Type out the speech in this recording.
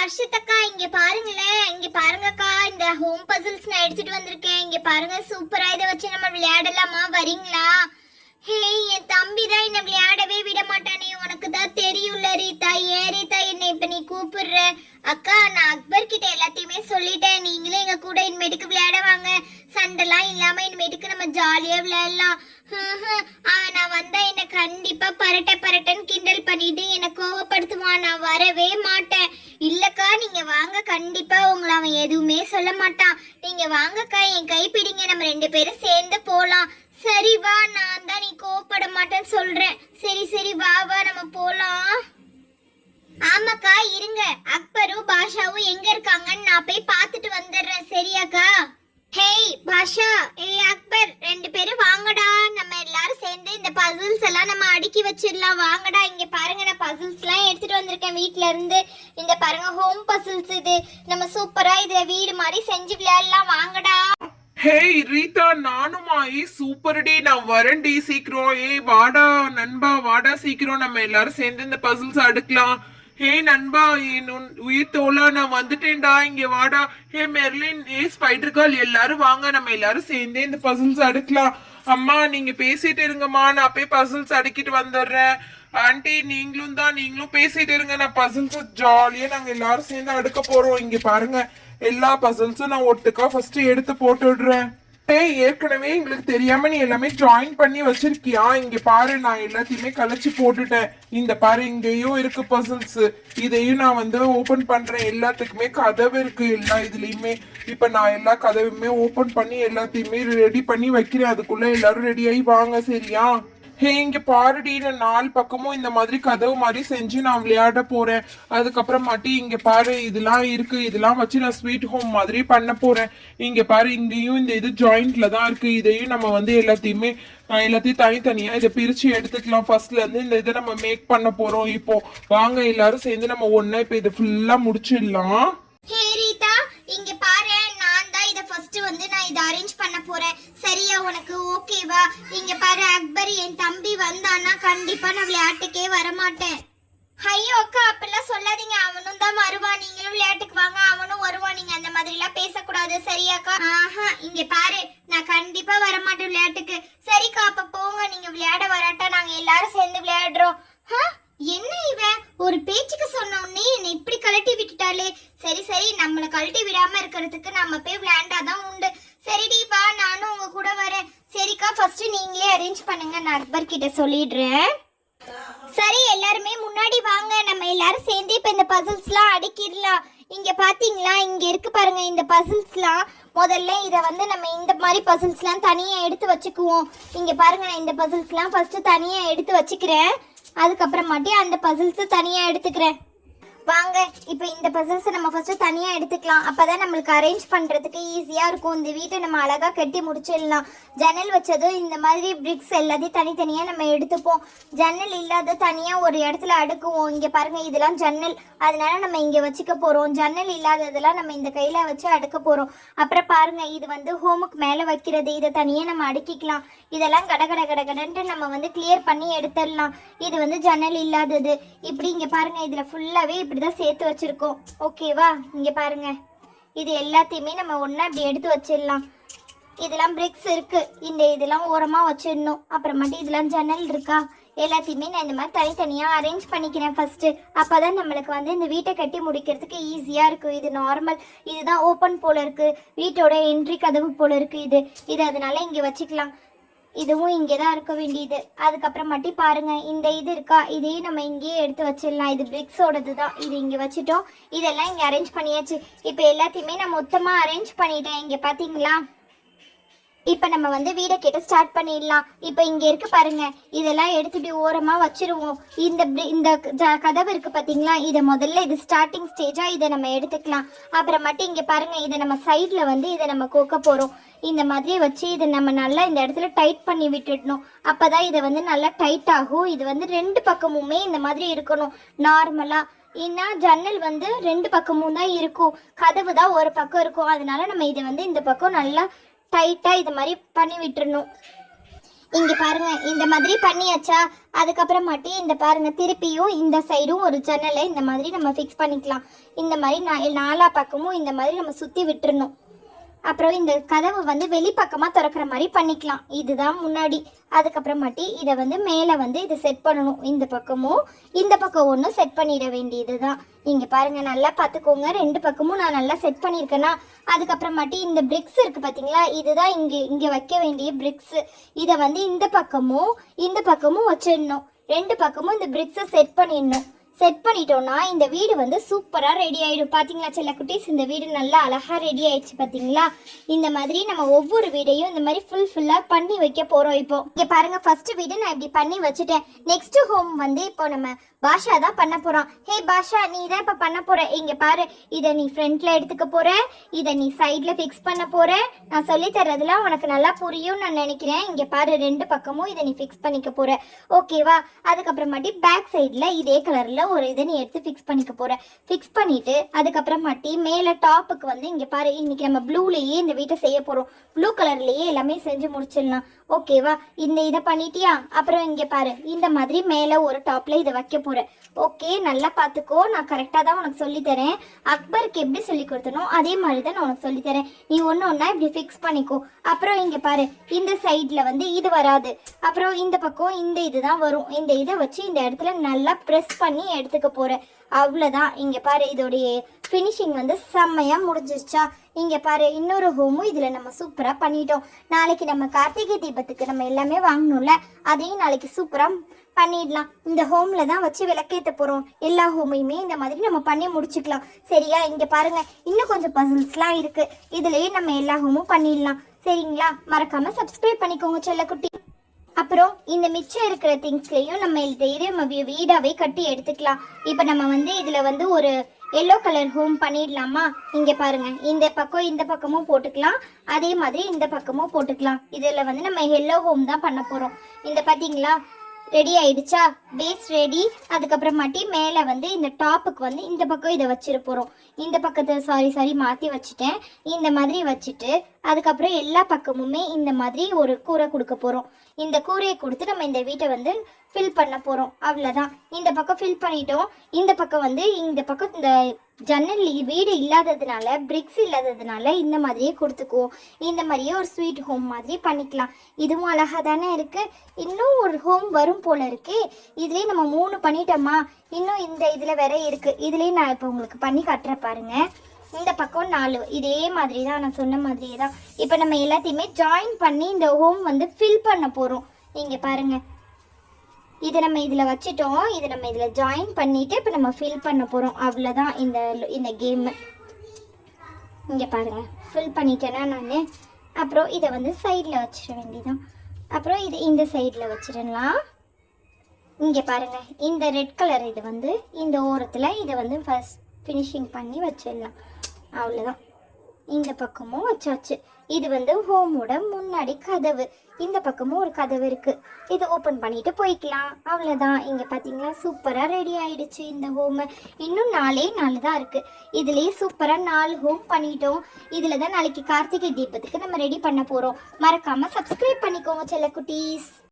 அர்ஷிதக்கா இங்க பாருங்களேன், இங்க பாருங்கக்கா, இந்த ஹோம் பசில்ஸ் நான் எடுத்துட்டு வந்திருக்கேன். இங்க பாருங்க, சூப்பரா இதை வச்சு நம்ம விளையாடலாமா, வரீங்களா? ஹே, என் தம்பி தான் என்ன விளையாடவே விட மாட்டானே, உனக்கு தான் தெரியும்ல ரீதா. ஏன் ரீதா என்ன இப்ப நீ கூப்பிடுற? அக்கா, நான் அக்பர் கிட்ட எல்லாத்தையுமே சொல்லிட்டேன். நீங்களே எங்க கூட இனிமேட்டுக்கு விளையாட வாங்க. சண்டைலாம் இல்லாம இனிமேட்டுக்கு நம்ம ஜாலியா விளையாடலாம். நான் வந்தா என்ன கண்டிப்பா பரட்டன்னு கிண்டல் பண்ணிட்டு என்ன கோவப்படுத்துவான். நான் வரவே மாட்டேன். இல்லக்கா, நீங்க வாங்க, கண்டிப்பா உங்களை அவன் எதுவுமே சொல்ல மாட்டான். நீங்க வாங்கக்கா, என் கை பிடிங்க, நம்ம 2 பேரும் சேர்ந்து போலாம். சரி வா, நான் தான் நீ கோவப்பட மாட்டேன்னு சொல்றேன். சரி வா நம்ம போலாம். ஆமாக்கா, இருங்க, அக்பரும் பாஷாவும் எங்க இருக்காங்கன்னு நான் போய் பார்த்துட்டு வந்துடுறேன். சரியாக்கா? ஹேய் பாஷா, ஏய் அக்பர், 2 பேரும் வாங்கடா. நம்ம எல்லாரும் சேர்ந்து இந்த பசில்ஸ் எல்லாம் நம்ம அடுக்கி வச்சிடலாம். வாங்கடா, இங்க பாருங்க, நான் பசில்ஸ் எல்லாம் எடுத்துட்டு வந்திருக்கேன் வீட்ல இருந்து. இந்த பாருங்க, ஹோம் பசில்ஸ். இது நம்ம சூப்பரா இத வீடு மாதிரி செஞ்சு விளையாடலாம். வாங்கடா. ஹேய் ரீதா, நானுமா? சூப்பர் டி, நான் வரேன் டி, சீக்கிரம். வாடா நண்பா, வாடா சீக்கிரம், நம்ம எல்லாரும் சேர்ந்து இந்த பசில்ஸ் அடுக்கலாம். ஹே நண்பா, உயிர் தோலா, நான் வந்துட்டேன்டா, இங்க வாடா. ஹே மெர்லின், ஸ்பைடர் கேர்ள், எல்லாரும் வாங்க, நம்ம எல்லாரும் சேர்ந்தே இந்த பசில்ஸ் அடுக்கலாம். அம்மா நீங்க பேசிட்டு இருங்கம்மா, நான் போய் பசில்ஸ் அடுக்கிட்டு வந்துடுறேன். ஆண்டி நீங்களும் பேசிட்டு இருங்க, நான் பசில்ஸ் ஜாலியா நாங்க எல்லாரும் சேர்ந்து அடுக்க போறோம். இங்க பாருங்க, எல்லா பசில்ஸும் நான் ஒட்டுக்கா ஃபர்ஸ்ட் எடுத்து போட்டு விடுறேன். ஏற்கனவே எங்களுக்கு தெரியாம நீ எல்லாமே ஜாயின் பண்ணி வச்சிருக்கியா? இங்க பாரு, நான் எல்லாத்தையுமே கலைச்சு போட்டுட்டேன். இந்த பாரு, இங்கேயும் இருக்கு பசில்ஸ். இதையும் நான் வந்து ஓபன் பண்றேன். எல்லாத்துக்குமே கதவு இருக்கு எல்லா இதுலயுமே. இப்ப நான் எல்லா கதவுமே ஓபன் பண்ணி எல்லாத்தையுமே ரெடி பண்ணி வைக்கிறேன். அதுக்குள்ள எல்லாரும் ரெடி ஆகி வாங்க, சரியா? ஹே, இங்க பாருடி, நான் 4 பக்கமும் இந்த மாதிரி கதவு மாதிரி செஞ்சு நான் விளையாட போறேன். அதுக்கப்புறமாட்டி இங்க பாரு, இதெல்லாம் இருக்கு. இதெல்லாம் வச்சு நான் ஸ்வீட் ஹோம் மாதிரி பண்ண போறேன். இங்க பாரு, இங்கேயும் இந்த இது ஜாயிண்ட்ல தான் இருக்கு. இதையும் நம்ம வந்து எல்லாத்தையும் தனித்தனியா இதை பிரிச்சு எடுத்துக்கலாம். ஃபர்ஸ்ட்ல இருந்து இந்த இதை நம்ம மேக் பண்ண போறோம். இப்போ வாங்க எல்லாரும் சேர்ந்து நம்ம ஒண்ணா இப்ப இதை ஃபுல்லா முடிச்சிடலாம். ஹே ரீதா, இங்க பாரு, நான் தான் இத ஃபர்ஸ்ட் வந்து நான் இத அரேஞ்ச் பண்ண போறேன். சரியா, உனக்கு ஓகேவா? இங்க பாரு அக்பர், என் தம்பி வந்தானா கண்டிப்பா நான் விளையாட்டுக்கே வர மாட்டேன். ஐயோ அக்கா, அப்பெல்லாம் சொல்லாதீங்க. அவனும் தான் வருவான். நீங்களும் விளையாட்டுக்கு வாங்க, அவனும் வருவான். நீங்க அந்த மாதிரி எல்லாம் பேசக்கூடாது, சரியாக்கா? இங்க பாரு, நான் கண்டிப்பா வர மாட்டேன் விளையாட்டுக்கு. சரிக்கா, அப்ப போங்க. நீங்க விளையாட வராட்டா நாங்க எல்லாரும் சேர்ந்து விளையாடுறோம். என்ன இவன் ஒரு பேச்சுக்கு சொன்ன உடனே என்னை இப்படி கழட்டி விட்டுட்டாலே. சரி, நம்மளை கழட்டி விடாம இருக்கிறதுக்கு நம்ம போய் விளையாண்டாதான் உண்டு. சரிடி வா, நானும் உங்க கூட வரேன். சரிக்கா, ஃபர்ஸ்ட் நீங்களே அரேஞ்ச் பண்ணுங்க, நான் அக்பர் கிட்ட சொல்லிடுறேன். சரி, எல்லாருமே முன்னாடி வாங்க, நம்ம எல்லாரும் சேர்ந்து இப்ப இந்த பசில்ஸ்லாம் அடுக்கிடலாம். இங்க பாத்தீங்களா, இங்க இருக்கு பாருங்க இந்த பசில்ஸ்லாம். முதல்ல இதை வந்து நம்ம இந்த மாதிரி பசில்ஸ்லாம் தனியா எடுத்து வச்சுக்குவோம். இங்க பாருங்க, நான் இந்த பசில்ஸ்லாம் ஃபர்ஸ்ட் தனியா எடுத்து வச்சுக்கிறேன். அதுக்கப்புறமாட்டி அந்த பசில்ஸ் தனியா எடுத்துக்கிறேன். வாங்க, இப்போ இந்த பசில்ஸ் நம்ம ஃபர்ஸ்ட் தனியா எடுத்துக்கலாம். அப்பதான் நம்மளுக்கு அரேஞ்ச் பண்றதுக்கு ஈஸியா இருக்கும். இந்த வீட்டை நம்ம அழகா கட்டி முடிச்சிடலாம். ஜன்னல் வச்சதும் இந்த மாதிரி பிரிக்ஸ் எல்லாத்தையும் தனித்தனியா நம்ம எடுத்துப்போம். ஜன்னல் இல்லாத தனியா ஒரு இடத்துல அடுக்குவோம். இங்க பாருங்க, இதெல்லாம் ஜன்னல், அதனால நம்ம இங்க வச்சுக்க போறோம். ஜன்னல் இல்லாததெல்லாம் நம்ம இந்த கையில வச்சு அடுக்க போறோம். அப்புறம் பாருங்க, இது வந்து ஹோமுக்கு மேல வைக்கிறது. இதை தனியா நம்ம அடுக்கிக்கலாம். இதெல்லாம் கடன்ட்டு நம்ம வந்து கிளியர் பண்ணி எடுத்துடலாம். இது வந்து ஜன்னல் இல்லாதது. இப்படி இங்க பாருங்க, இதுல ஃபுல்லாவே இப்படிதான் சேர்த்து வச்சிருக்கோம். ஓகேவா? இங்க பாருங்க, இது எல்லாத்தையுமே நம்ம ஒண்ணா இப்படி எடுத்து வச்சிடலாம். இதெல்லாம் பிரிக்ஸ் இருக்கு, இதெல்லாம் ஓரமா வச்சிடணும். அப்புறமாட்டி இதெல்லாம் ஜன்னல் இருக்கா, எல்லாத்தையுமே நான் இந்த மாதிரி தனித்தனியா அரேஞ்ச் பண்ணிக்கிறேன் ஃபர்ஸ்ட். அப்பதான் நம்மளுக்கு வந்து இந்த வீட்டை கட்டி முடிக்கிறதுக்கு ஈஸியா இருக்கும். இது நார்மல், இதுதான் ஓப்பன் போல இருக்கு, வீட்டோட என்ட்ரி கதவு போல இருக்கு. இது அதனால இங்க வச்சுக்கலாம். இதுவும் இங்கே தான் இருக்க வேண்டியது. அதுக்கப்புறமாட்டி பாருங்க, இந்த இது இருக்கா, இதையும் நம்ம இங்கேயே எடுத்து வச்சிடலாம். இது பிரிக்ஸோடது தான். இது இங்கே வச்சுட்டோம். இதெல்லாம் இங்கே அரேஞ்ச் பண்ணியாச்சு. இப்போ எல்லாத்தையுமே நான் மொத்தமாக அரேஞ்ச் பண்ணிட்டேன். இங்கே பார்த்தீங்களா? இப்போ நம்ம வந்து வீடை கேட்டு ஸ்டார்ட் பண்ணிடலாம். இப்போ இங்கே இருக்கு பாருங்க, இதெல்லாம் எடுத்துட்டு ஓரமாக வச்சிருவோம். இந்த கதவு இருக்கு பார்த்தீங்களா, இதை முதல்ல இது ஸ்டார்டிங் ஸ்டேஜாக இதை நம்ம எடுத்துக்கலாம். அப்புறமாட்டி இங்கே பாருங்க, இதை நம்ம சைடில் வந்து இதை நம்ம கோக்க போகிறோம். இந்த மாதிரி வச்சு இதை நம்ம நல்லா இந்த இடத்துல டைட் பண்ணி விட்டுடணும். அப்போதான் இதை வந்து நல்லா டைட் ஆகும். இது வந்து 2 பக்கமுமே இந்த மாதிரி இருக்கணும் நார்மலாக. ஏன்னா ஜன்னல் வந்து 2 பக்கமும் தான் இருக்கும், கதவு தான் ஒரு பக்கம் இருக்கும். அதனால நம்ம இதை வந்து இந்த பக்கம் நல்லா டைட்டா இது மாதிரி பண்ணி விட்டுறணும். இங்க பாருங்க இந்த மாதிரி பண்ணியாச்சா. அதுக்கப்புறமாட்டி இந்த பாருங்க திருப்பியும் இந்த சைடும் ஒரு ஜன்னலை இந்த மாதிரி நம்ம ஃபிக்ஸ் பண்ணிக்கலாம். இந்த மாதிரி நாலா பக்கமும் இந்த மாதிரி நம்ம சுற்றி விட்டுறணும். அப்புறம் இந்த கதவு வந்து வெளிப்பக்கமாக திறக்கிற மாதிரி பண்ணிக்கலாம். இதுதான் முன்னாடி. அதுக்கப்புறமாட்டி இதை வந்து மேலே வந்து இதை செட் பண்ணணும். இந்த பக்கமும் இந்த பக்கம் ஒன்றும் செட் பண்ணிட வேண்டியது தான். இங்கே பாருங்கள், நல்லா பார்த்துக்கோங்க. 2 பக்கமும் நான் நல்லா செட் பண்ணியிருக்கேன்னா. அதுக்கப்புறமாட்டி இந்த பிரிக்ஸ் இருக்குது பார்த்தீங்களா, இதுதான் இங்கே வைக்க வேண்டிய பிரிக்ஸு. இதை வந்து இந்த பக்கமும் வச்சிடணும். 2 பக்கமும் இந்த பிரிக்ஸை செட் பண்ணிடணும். செட் பண்ணிட்டோம்னா இந்த வீடு வந்து சூப்பராக ரெடி ஆகிடும். பார்த்தீங்களா செல்லக்குட்டீஸ், இந்த வீடு நல்லா அழகாக ரெடி ஆயிடுச்சு பார்த்தீங்களா. இந்த மாதிரி நம்ம ஒவ்வொரு வீடையும் இந்த மாதிரி ஃபுல்லாக பண்ணி வைக்க போகிறோம். இப்போ இங்கே பாருங்கள், ஃபஸ்ட்டு வீடு நான் இப்படி பண்ணி வச்சுட்டேன். நெக்ஸ்ட் ஹோம் வந்து இப்போ நம்ம பாஷா தான் பண்ண போகிறான். ஹே பாஷா, நீ தான் இப்போ பண்ண போகிற. இங்கே பாரு, இதை நீ ஃப்ரண்ட்டில் எடுத்துக்க போகிற, இதை நீ சைடில் ஃபிக்ஸ் பண்ண போகிற. நான் சொல்லி தர்றதுலாம் உனக்கு நல்லா புரியும் நான் நினைக்கிறேன். இங்கே பாரு, 2 பக்கமும் இதை நீ ஃபிக்ஸ் பண்ணிக்க போகிற. ஓகேவா? அதுக்கப்புறமாட்டி பேக் சைடில் இதே கலரில் ஒரு இதை நீ எடுத்து ஃபிக்ஸ் பண்ணிக்க போற. ஃபிக்ஸ் பண்ணிட்டு அதுக்கப்புறமாட்டி மேலே டாப்புக்கு வந்து இங்கே பாரு, இன்னைக்கு நம்ம ப்ளூலேயே இந்த வீட்டை செய்ய போகிறோம். ப்ளூ கலர்லேயே எல்லாமே செஞ்சு முடிச்சிடலாம். ஓகேவா? இந்த இதை பண்ணிட்டியா? அப்புறம் இங்கே பாரு, இந்த மாதிரி மேலே ஒரு டாப்பில் இதை வைக்க போகிறேன். ஓகே, நல்லா பார்த்துக்கோ. நான் கரெக்டாக தான் உனக்கு சொல்லித்தரேன். அக்பருக்கு எப்படி சொல்லி கொடுத்தனோ அதே மாதிரி தான் நான் உனக்கு சொல்லித்தரேன். நீ ஒன்று ஒன்றா இப்படி ஃபிக்ஸ் பண்ணிக்கோ. அப்புறம் இங்கே பாரு, இந்த சைடில் வந்து இது வராது. அப்புறம் இந்த பக்கம் இந்த இது தான் வரும். இந்த இதை வச்சு இந்த இடத்துல நல்லா ப்ரெஸ் பண்ணி எடுத்துக்க போகிறேன். அவ்வளோதான். இங்கே பாரு, இதோடைய ஃபினிஷிங் வந்து செம்மையாக முடிஞ்சிருச்சா. இங்கே பாரு, இன்னொரு ஹோமும் இதில் நம்ம சூப்பராக பண்ணிட்டோம். நாளைக்கு நம்ம கார்த்திகை தீபத்துக்கு நம்ம எல்லாமே வாங்கணும்ல, அதையும் நாளைக்கு சூப்பராக பண்ணிடலாம். இந்த ஹோமில் தான் வச்சு விளக்கேற்ற போகிறோம். எல்லா ஹோமையுமே இந்த மாதிரி நம்ம பண்ணி முடிச்சுக்கலாம். சரியா? இங்கே பாருங்கள், இன்னும் கொஞ்சம் பசில்ஸ்லாம் இருக்குது. இதுலேயே நம்ம எல்லா ஹோமும் பண்ணிடலாம். சரிங்களா? மறக்காமல் சப்ஸ்கிரைப் பண்ணிக்கோங்க செல்லக்குட்டி. அப்புறம் இந்த மிச்சம் இருக்கிற திங்ஸ்லையும் நம்ம நம்ம வீடாவே கட்டி எடுத்துக்கலாம். இப்போ நம்ம வந்து இதில் வந்து ஒரு எல்லோ கலர் ஹோம் பண்ணிடலாமா? இங்கே பாருங்க, இந்த பக்கம் இந்த பக்கமும் போட்டுக்கலாம், அதே மாதிரி இந்த பக்கமும் போட்டுக்கலாம். இதில் வந்து நம்ம எல்லோ ஹோம் தான் பண்ண போகிறோம். இந்த பார்த்தீங்களா, ரெடி ஆயிடுச்சா? Base ready. அதுக்கப்புறமாட்டி மேலே வந்து இந்த டாப்புக்கு வந்து இந்த பக்கம் இதை வச்சிட போகிறோம். இந்த பக்கத்தை சாரி மாற்றி வச்சுட்டேன். இந்த மாதிரி வச்சுட்டு அதுக்கப்புறம் எல்லா பக்கமுமே இந்த மாதிரி ஒரு கூரை கொடுக்க போகிறோம். இந்த கூரையை கொடுத்து நம்ம இந்த வீட்டை வந்து ஃபில் பண்ண போகிறோம். அவ்வளோதான். இந்த பக்கம் ஃபில் பண்ணிட்டோம். இந்த பக்கம் வந்து இந்த பக்கம் இந்த ஜன்னல் வீடு இல்லாததுனால, பிரிக்ஸ் இல்லாததுனால இந்த மாதிரியே கொடுத்துக்குவோம். இந்த மாதிரியே ஒரு ஸ்வீட் ஹோம் மாதிரி பண்ணிக்கலாம். இதுவும் அழகாக தானே இருக்குது. இன்னும் ஒரு ஹோம் வரும் போல் இருக்குது. இதுலேயே நம்ம 3 பண்ணிட்டோமா? இன்னும் இந்த இதில் வேற இருக்குது. இதுலேயே நான் இப்போ உங்களுக்கு பண்ணி காட்டுற பாருங்க. இந்த பக்கம் 4, இதே மாதிரி தான் நான் சொன்ன மாதிரியே தான். இப்போ நம்ம எல்லாத்தையுமே ஜாயின் பண்ணி இந்த ஹோம் வந்து ஃபில் பண்ண போகிறோம். இங்கே பாருங்கள், இதை நம்ம இதில் வச்சுட்டோம். இதை நம்ம இதில் ஜாயின் பண்ணிவிட்டு இப்போ நம்ம ஃபில் பண்ண போகிறோம். அவ்வளோதான் இந்த கேமு. இங்கே பாருங்கள், ஃபில் பண்ணிட்டேன்னா நான். அப்புறம் இதை வந்து சைடில் வச்சிட வேண்டியதான். அப்புறம் இது இந்த சைடில் வச்சிடலாம். இங்கே பாருங்கள், இந்த ரெட் கலர் இது வந்து இந்த ஓரத்தில் இதை வந்து ஃபஸ்ட் ஃபினிஷிங் பண்ணி வச்சிடலாம். அவ்வளோதான். இந்த பக்கமும் வச்சாச்சு. இது வந்து ஹோமோட முன்னாடி கதவு. இந்த பக்கமும் ஒரு கதவு இருக்குது. இதை ஓப்பன் பண்ணிட்டு போய்க்கலாம். அவ்வளோதான். இங்கே பார்த்தீங்களா, சூப்பராக ரெடி ஆயிடுச்சு இந்த ஹோமு. இன்னும் 4 தான் இருக்குது. இதுலேயே சூப்பராக 4 ஹோம் பண்ணிட்டோம். இதில் தான் நாளைக்கு கார்த்திகை தீபத்துக்கு நம்ம ரெடி பண்ண போகிறோம். மறக்காமல் சப்ஸ்கிரைப் பண்ணிக்கோங்க செல்லக்குட்டீஸ்.